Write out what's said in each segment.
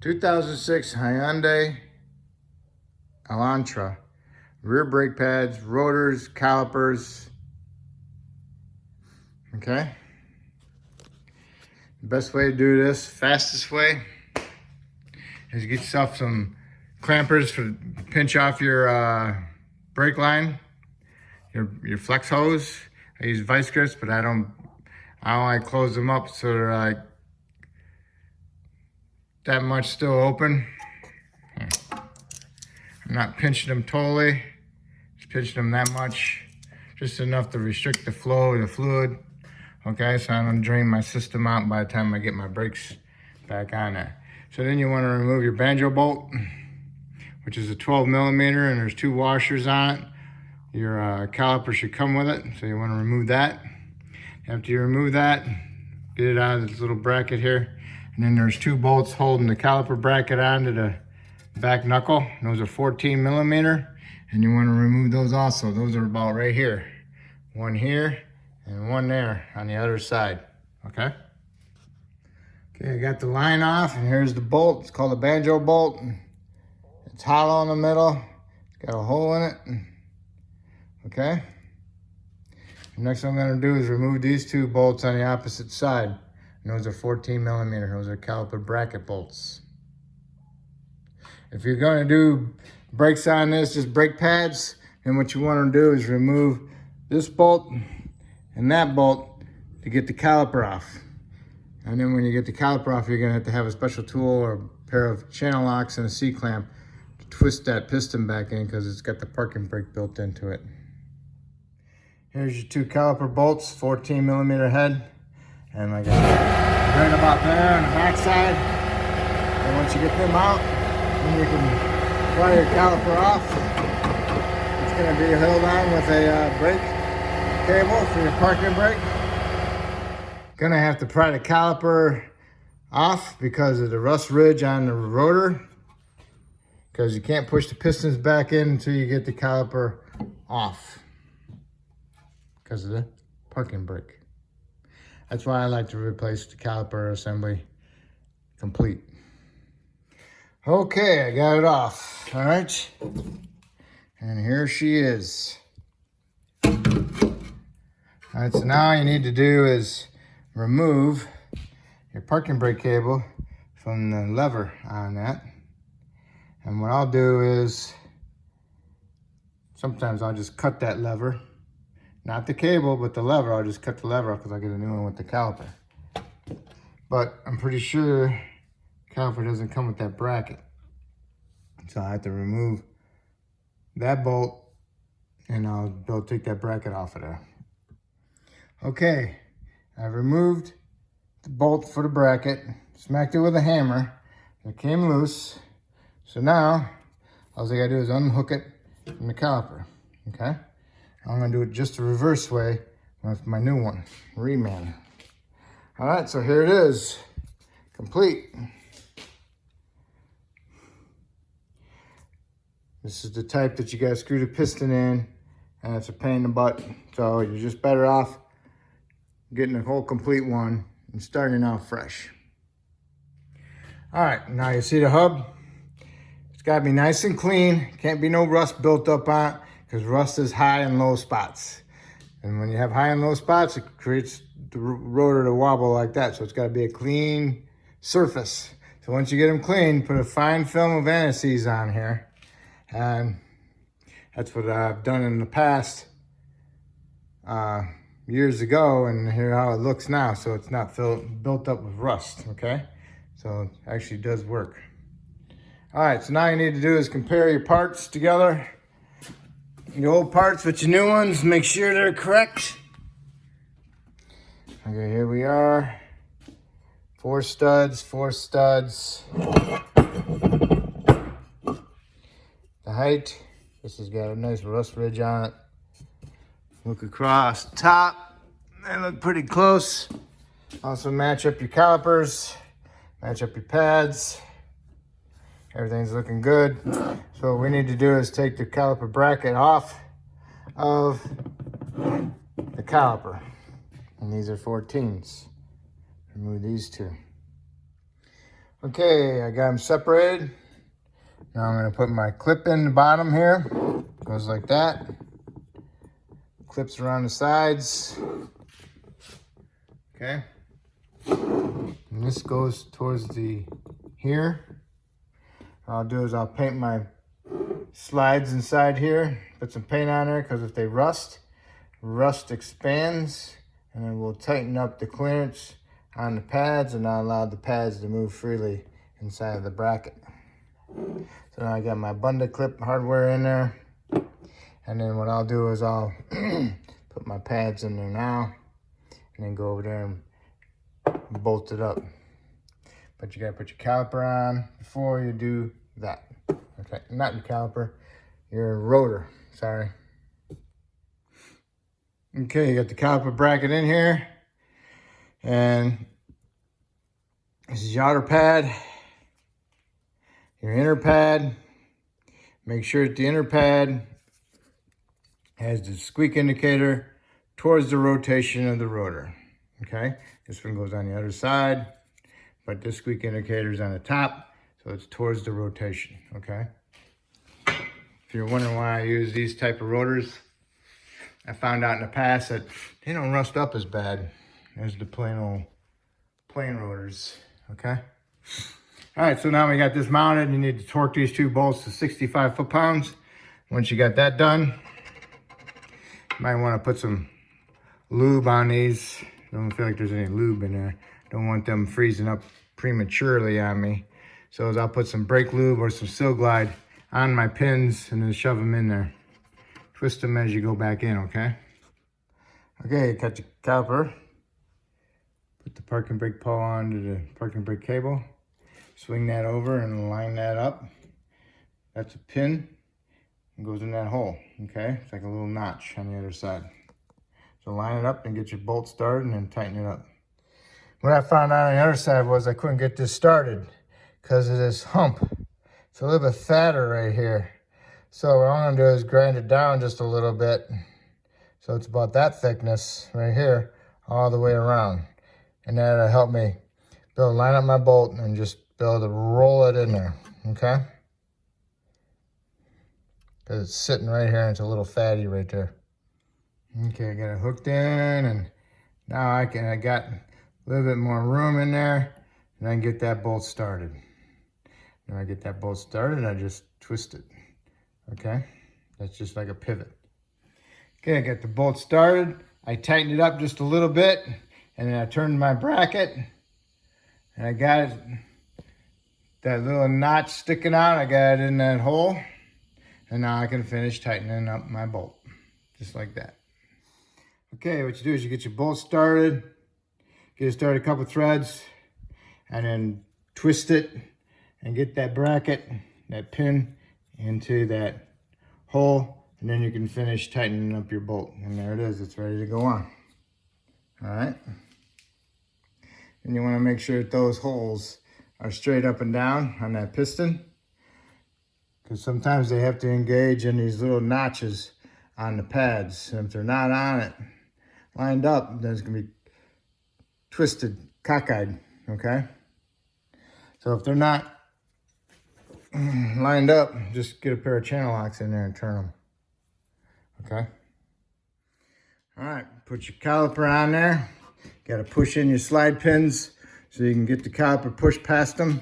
2006 Hyundai Elantra. Rear brake pads, rotors, calipers. Okay. The best way to do this, fastest way, is get yourself some clampers for pinch off your brake line, your flex hose. I use vice grips, but I don't like close them up so they're like that much still open. I'm not pinching them totally, just pinching them that much, just enough to restrict the flow of the fluid. Okay, so I don't drain my system out by the time I get my brakes back on there. So then you want to remove your banjo bolt, which is a 12mm, and there's 2 washers on it. Your caliper should come with it, so you want to remove that. After you remove that, get it out of this little bracket here. And then there's 2 bolts holding the caliper bracket onto the back knuckle. Those are 14mm, and you want to remove those also. Those are about right here. One here and one there on the other side, okay? Okay, I got the line off, and here's the bolt. It's called a banjo bolt. It's hollow in the middle. It's got a hole in it, okay? The next thing I'm gonna do is remove these 2 bolts on the opposite side. And those are 14mm, those are caliper bracket bolts. If you're gonna do brakes on this, just brake pads, then what you wanna do is remove this bolt and that bolt to get the caliper off. And then when you get the caliper off, you're gonna have a special tool or a pair of channel locks and a C-clamp to twist that piston back in, because it's got the parking brake built into it. Here's your 2 caliper bolts, 14mm head. And like I said, right about there on the back side. And once you get them out, then you can pry your caliper off. It's gonna be held on with a brake cable for your parking brake. Gonna have to pry the caliper off because of the rust ridge on the rotor, because you can't push the pistons back in until you get the caliper off because of the parking brake. That's why I like to replace the caliper assembly complete. Okay, I got it off. All right, and here she is. All right, so now all you need to do is remove your parking brake cable from the lever on that. And what I'll do is, sometimes I'll just cut that lever. Not the cable, but the lever. I'll just cut the lever off because I'll get a new one with the caliper. But I'm pretty sure the caliper doesn't come with that bracket. So I have to remove that bolt, and I'll take that bracket off of there. Okay, I removed the bolt for the bracket, smacked it with a hammer, it came loose. So now, all I gotta do is unhook it from the caliper, okay? I'm gonna do it just the reverse way with my new one, reman. All right, so here it is, complete. This is the type that you gotta screw the piston in, and it's a pain in the butt. So you're just better off getting a whole complete one and starting out fresh. All right, now you see the hub? It's gotta be nice and clean. Can't be no rust built up on it, because rust is high and low spots. And when you have high and low spots, it creates the rotor to wobble like that. So it's gotta be a clean surface. So once you get them clean, put a fine film of anti-seize on here. And that's what I've done in the past years ago, and here how it looks now. So it's not built up with rust, okay? So it actually does work. All right, so now you need to do is compare your parts together. Your old parts with your new ones, make sure they're correct. Okay, here we are. 4 studs, 4 studs. The height, this has got a nice rust ridge on it. Look across the top, they look pretty close. Also match up your calipers, match up your pads. Everything's looking good. So what we need to do is take the caliper bracket off of the caliper. And these are 14s. Remove these 2. Okay, I got them separated. Now I'm gonna put my clip in the bottom here. Goes like that. Clips around the sides. Okay. And this goes towards the here. What I'll do is I'll paint my slides inside here. Put some paint on there because if they rust expands, and then we'll tighten up the clearance on the pads and not allow the pads to move freely inside of the bracket. So now I got my bundle clip hardware in there. And then what I'll do is I'll put my pads in there now and then go over there and bolt it up. But you gotta put your caliper on before you do that. Okay, not your caliper, your rotor, sorry. Okay, you got the caliper bracket in here. And this is your outer pad, your inner pad. Make sure that the inner pad has the squeak indicator towards the rotation of the rotor. Okay, this one goes on the other side, but this squeak indicator is on the top, so it's towards the rotation. Okay. If you're wondering why I use these type of rotors, I found out in the past that they don't rust up as bad as the plain rotors. Okay. All right, so now we got this mounted. You need to torque these two bolts to 65 foot-pounds. Once you got that done, you might want to put some lube on these. Don't feel like there's any lube in there. Don't want them freezing up prematurely on me. So I'll put some brake lube or some Seal Glide on my pins and then shove them in there. Twist them as you go back in, okay? Okay, cut your caliper. Put the parking brake pawl onto the parking brake cable. Swing that over and line that up. That's a pin. It goes in that hole, okay? It's like a little notch on the other side. So line it up and get your bolt started and then tighten it up. What I found out on the other side was I couldn't get this started because of this hump. It's a little bit fatter right here. So what I'm gonna do is grind it down just a little bit. So it's about that thickness right here, all the way around. And that'll help me line up my bolt and just be able to roll it in there, okay? Because it's sitting right here and it's a little fatty right there. Okay, I got it hooked in, and now I got a little bit more room in there, and I can get that bolt started. When I get that bolt started, I just twist it, okay? That's just like a pivot. Okay, I got the bolt started. I tightened it up just a little bit, and then I turned my bracket, and I got it, that little notch sticking out, I got it in that hole, and now I can finish tightening up my bolt, just like that. Okay, what you do is you get your bolt started, get it started a couple threads, and then twist it and get that bracket, that pin, into that hole, and then you can finish tightening up your bolt. And there it is, it's ready to go on. All right. And you want to make sure that those holes are straight up and down on that piston, because sometimes they have to engage in these little notches on the pads. And if they're not on it, lined up, then it's going to be twisted, cockeyed, okay? So if they're not lined up, just get a pair of channel locks in there and turn them, okay? All right, put your caliper on there. Got to push in your slide pins so you can get the caliper pushed past them.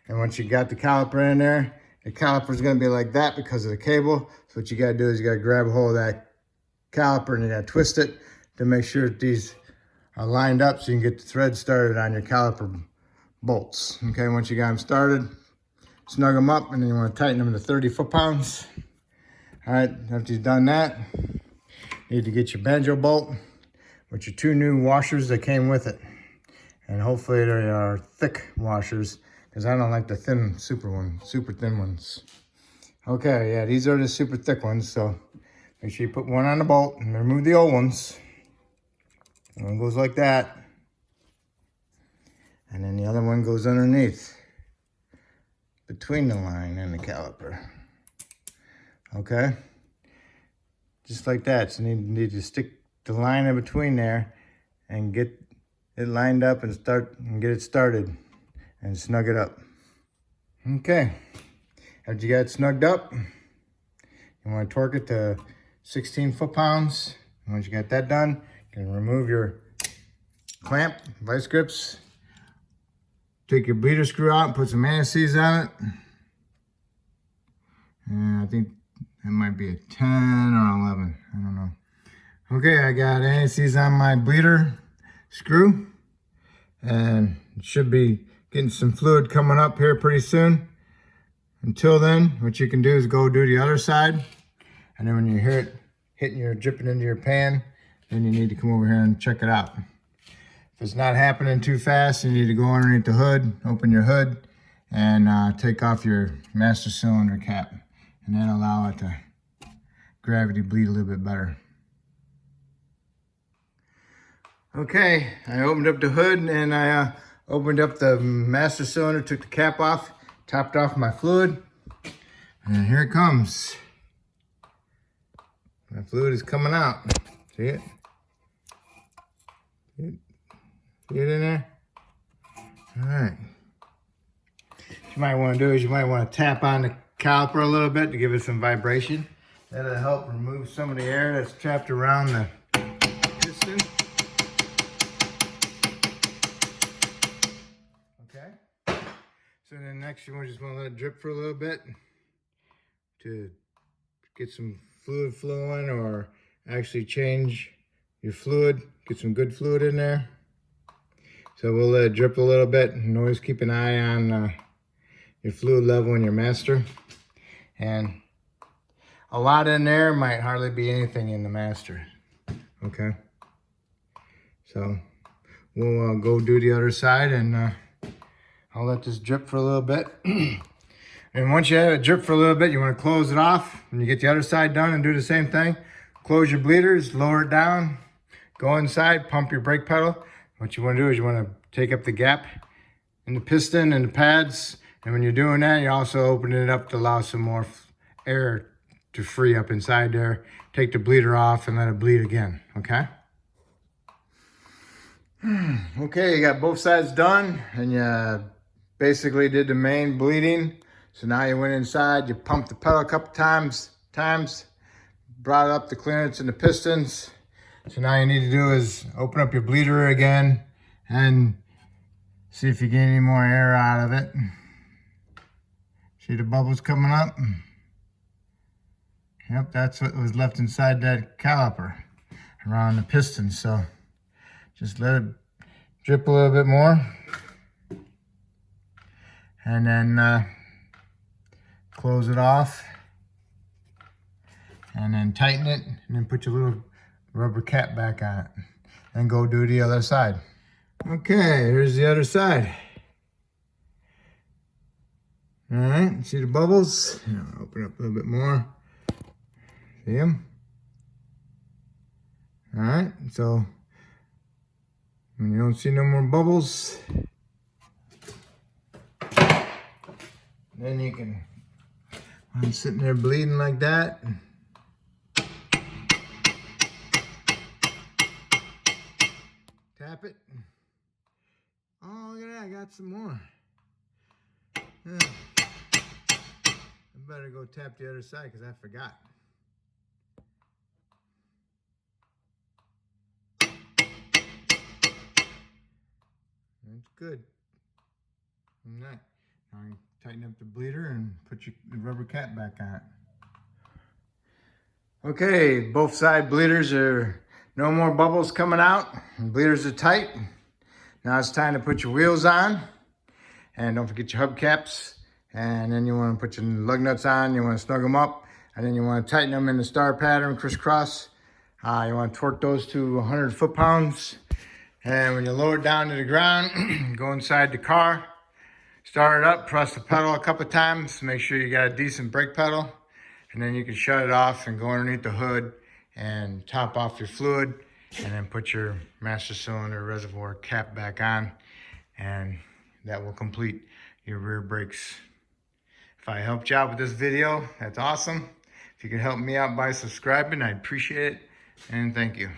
And once you got the caliper in there, the caliper is going to be like that because of the cable. So what you got to do is you got to grab a hold of that caliper and you got to twist it to make sure that these are lined up so you can get the thread started on your caliper bolts. Okay, once you got them started, snug them up, and then you want to tighten them to 30 foot-pounds. All right, after you've done that, you need to get your banjo bolt with your 2 new washers that came with it. And hopefully they are thick washers, because I don't like the thin, super thin ones. Okay, yeah, these are the super thick ones, so make sure you put one on the bolt and remove the old ones. One goes like that. And then the other one goes underneath, between the line and the caliper. Okay? Just like that. So you need to stick the line in between there and get it lined up and get it started. and snug it up. Okay, after you got it snugged up, you want to torque it to 16 foot-pounds. Once you got that done, you can remove your clamp, vice grips, take your bleeder screw out and put some anti-seize on it. And I think that might be a 10 or 11, I don't know. Okay, I got anti-seize on my bleeder screw, and it should be getting some fluid coming up here pretty soon. Until then, what you can do is go do the other side, and then when you hear it hitting your dripping into your pan, then you need to come over here and check it out. If it's not happening too fast, you need to go underneath the hood, open your hood, and take off your master cylinder cap, and then allow it to gravity bleed a little bit better. Okay, I opened up the hood and I opened up the master cylinder, took the cap off, topped off my fluid, and here it comes. My fluid is coming out. See it? See it in there? All right. What you might want to do is you might want to tap on the caliper a little bit to give it some vibration. That'll help remove some of the air that's trapped around the piston. Okay. So then next you just want to let it drip for a little bit to get some fluid flowing, or actually change your fluid, get some good fluid in there. So we'll let it drip a little bit, and always keep an eye on your fluid level in your master. And a lot in there might hardly be anything in the master. Okay, so we'll go do the other side, and I'll let this drip for a little bit. And once you have it drip for a little bit, you want to close it off. When you get the other side done and do the same thing, close your bleeders, lower it down, go inside, pump your brake pedal. What you want to do is you want to take up the gap in the piston and the pads. And when you're doing that, you're also opening it up to allow some more air to free up inside there. Take the bleeder off and let it bleed again, okay? Okay, you got both sides done, and you basically did the main bleeding. So now you went inside, you pumped the pedal a couple times, brought up the clearance in the pistons. So now you need to do is open up your bleeder again and see if you get any more air out of it. See the bubbles coming up? Yep, that's what was left inside that caliper around the piston. So just let it drip a little bit more. And then close it off, and then tighten it, and then put your little rubber cap back on it, and go do the other side. Okay, here's the other side. All right, see the bubbles? Open up a little bit more. See them? All right, so when you don't see no more bubbles, then you can, I'm sitting there bleeding like that. Tap it. Oh, look at that, I got some more. Yeah. I better go tap the other side because I forgot. That's good. All right. Now you tighten up the bleeder and put your rubber cap back on it. Okay, both side bleeders are no more bubbles coming out. Bleeders are tight. Now it's time to put your wheels on. And don't forget your hubcaps. And then you want to put your lug nuts on. You want to snug them up. And then you want to tighten them in the star pattern, crisscross. You want to torque those to 100 foot-pounds. And when you lower it down to the ground, go inside the car. Start it up, press the pedal a couple times. Make sure you got a decent brake pedal. And then you can shut it off and go underneath the hood and top off your fluid. And then put your master cylinder reservoir cap back on. And that will complete your rear brakes. If I helped you out with this video, that's awesome. If you can help me out by subscribing, I'd appreciate it. And thank you.